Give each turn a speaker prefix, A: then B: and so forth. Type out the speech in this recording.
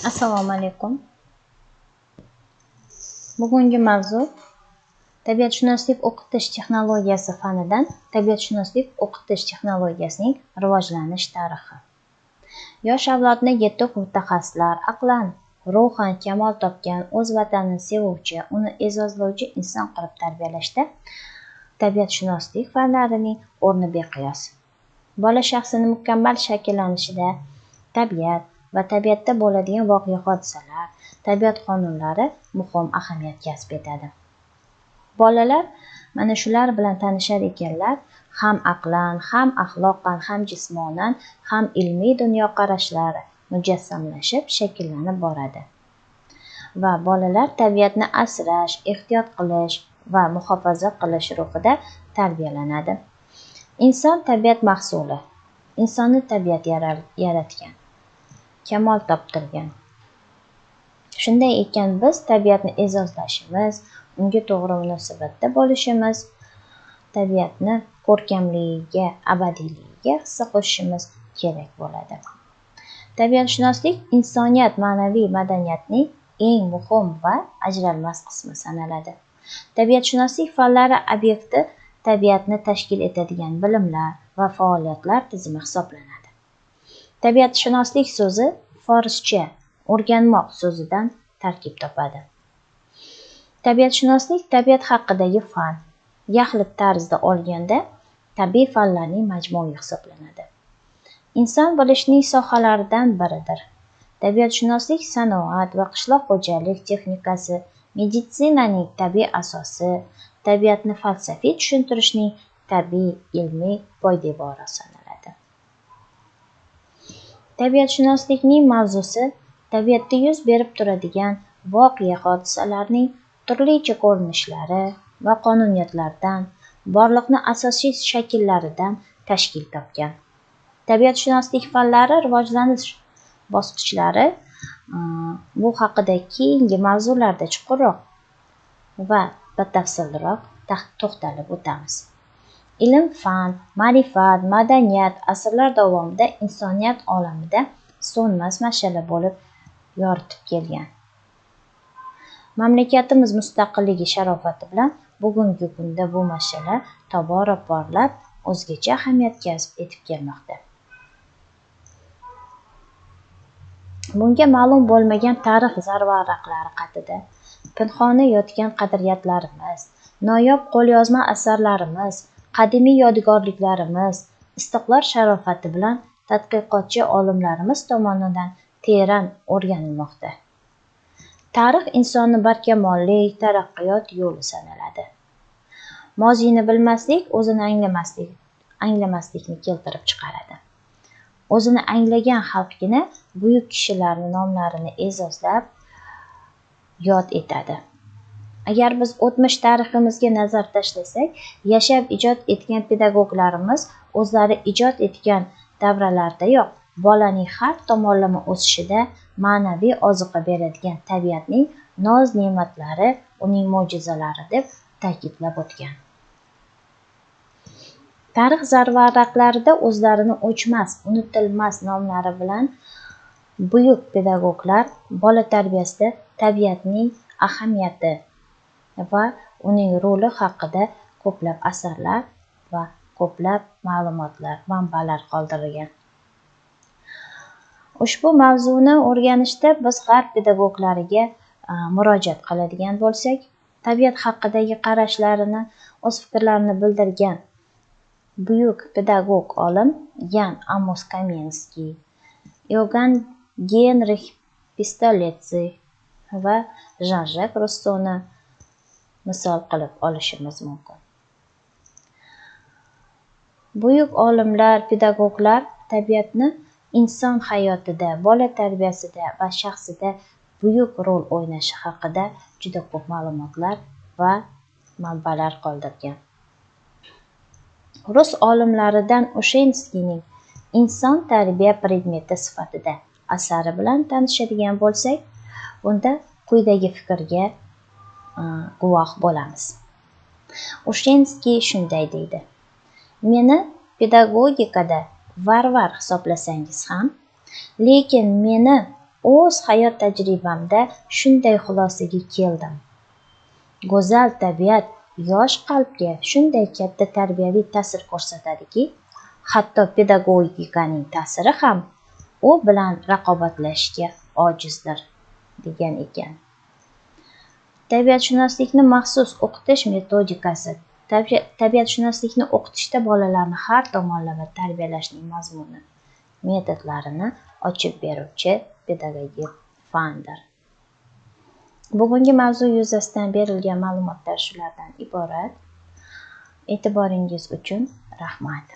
A: Assalomu alaykum. Bugungi mavzu tabiatshunoslik o'qitish texnologiyasi fanidan tabiatshunoslik o'qitish texnologiyasining rivojlanish tarixi. Yosh avlodni yetuk mutaxassislar, aqlan, ruhan kamol topgan, o'z vatanini sevuvchi, uni e'zozlovchi inson qilib tarbiyalashda tabiatshunoslik fanlarining o'rni beqiyos. Bola shaxsini mukammal shakllanishida tabiat va tabiatda bo'ladigan voqea-hodisalar, tabiat qonunlari muhim ahamiyat kasb etadi. Bolalar mana shular bilan tanishar ekanlar, ham aqlan, ham axloqan, ham jismonan, ham ilmiy dunyoqarashlari mujassamlashib, shakllanib boradi. Va bolalar tabiatni asrash, ehtiyot qilish va muhofaza qilish ruhida tarbiyalanadi. Inson tabiat mahsuli. Insonni tabiat yaratgan, kamol toptirgan. Shunday ekan, biz tabiatni e'zozlashimiz, unga to'g'ri munosabatda bo'lishimiz, tabiatni ko'rkamligiga, abadiyligiga hissa qo'shishimiz kerak bo'ladi. Tabiatshunoslik insoniyat ma'naviy madaniyatining eng muhim va ajralmas qismi sanaladi. Tabiatshunoslik fanlari obyekti tabiatni tashkil etadigan bilimlar va faoliyatlar tizimi hisoblanadi. Tabiatshunoslik so'zi forscha o'rganmoq so'zidan tarkib topadi. Tabiatshunoslik tabiat haqidagi fan, yaxlit tarzda olganda tabiiy fanlarning majmui hisoblanadi. Inson bilishning sohalaridan biridir. Tabiatshunoslik sanoat va qishloq xo'jalik texnikasi, meditsinaning tabiiy asosi, tabiatni falsafiy tushuntirishning tabiiy ilmiy poydevori sanaladi. Tabiatshunoslikning mavzusi tabiatda yuz berib turadigan voqea-hodisalarning turlicha ko'rinishlari va qonuniyatlardan, borliqni asosiy shakllaridan tashkil topgan. Tabiatshunoslik fanlari rivojlanish bosqichlari bu haqida keyingi mavzularda chuqurroq va batafsilroq to'xtalib o'tamiz. Ilm, fan, ma'rifat, madaniyat asrlar davomida insoniyat olamida so'nmas mash'ala bo'lib yoritib kelgan. Mamlakatimiz mustaqilligi sharofati bilan bugungi kunda bu mash'ala tobora porlab, o'zgacha ahamiyat kasb etib kelmoqda. Bunga ma'lum bo'lmagan tarix zarvaraqlari qatida pinhona yotgan qadriyatlarimiz, noyob qo'lyozma asarlarimiz, qadimiy yodgorliklarimiz istiqlol sharofati bilan tadqiqotchi olimlarimiz tomonidan teran o'rganilmoqda. Tarix insonni barkamollik, taraqqiyot yo'li sanaladi. Moziyni bilmaslik o'zini anglamaslikni keltirib chiqaradi. O'zini anglagan xalqgina buyuk kishilarning nomlarini e'zozlab yod etadi. Agar biz o'tmish tariximizga nazar tashlasak, yashab ijod etgan pedagoglarimiz o'zlari ijod etgan davralardayoq bolaning har tomonlama o'sishida ma'naviy oziqa beradigan tabiatning noz-ne'matlari uning mo'jizalari deb ta'kidlab o'tgan. Tarix zarvaraqlarida o'zlarini o'chmas, unutilmas nomlari bilan buyuk pedagoglar bola tarbiyasida tabiatning ahamiyati va uning roli haqida ko'plab asarlar va ko'plab ma'lumotlar, manbalar qoldirgan. Ushbu mavzuni o'rganishda biz g'arb pedagoglariga murojaat qiladigan bo'lsak, tabiat haqidagi qarashlarini, o'z fikrlarini bildirgan buyuk pedagog olim Yan Amos Komenskiy, Yogan Genrix Pistoletsi va Jean-Jacques Rousseau'ni misol qilib olishimiz mumkin. Buyuk olimlar, pedagoglar tabiatni inson hayotida, bola tarbiyasida va shaxsida buyuk rol o'ynashi haqida juda ko'p ma'lumotlar va manbalar qoldirgan. Rus olimlaridan Ushenskiyning Inson tarbiya predmeti sifatida asari bilan tanishadigan bo'lsak, bunda quyidagi fikrga guvoh bo'lamiz. Ushenskiy shunday deydi: "Meni pedagogikada varvar hisoblasangiz ham, lekin meni o'z hayot tajribamda shunday xulosaga keldim. Go'zal tabiat yosh qalbga shunday katta tarbiyaviy ta'sir ko'rsatadiki, hatto pedagogikaning ta'siri ham u bilan raqobatlashishga ojizdir, degan ekan. Tabiatshunoslikni maxsus o'qitish metodikasi tabiatshunoslikni o'qitishda bolalarni har tomonlama tarbiyalashning mazmuni, metodlarini ochib beruvchi pedagogik fandir. Bugungi mavzu yuzasidan berilgan ma'lumotlar shulardan iborat. E'tiboringiz uchun rahmat.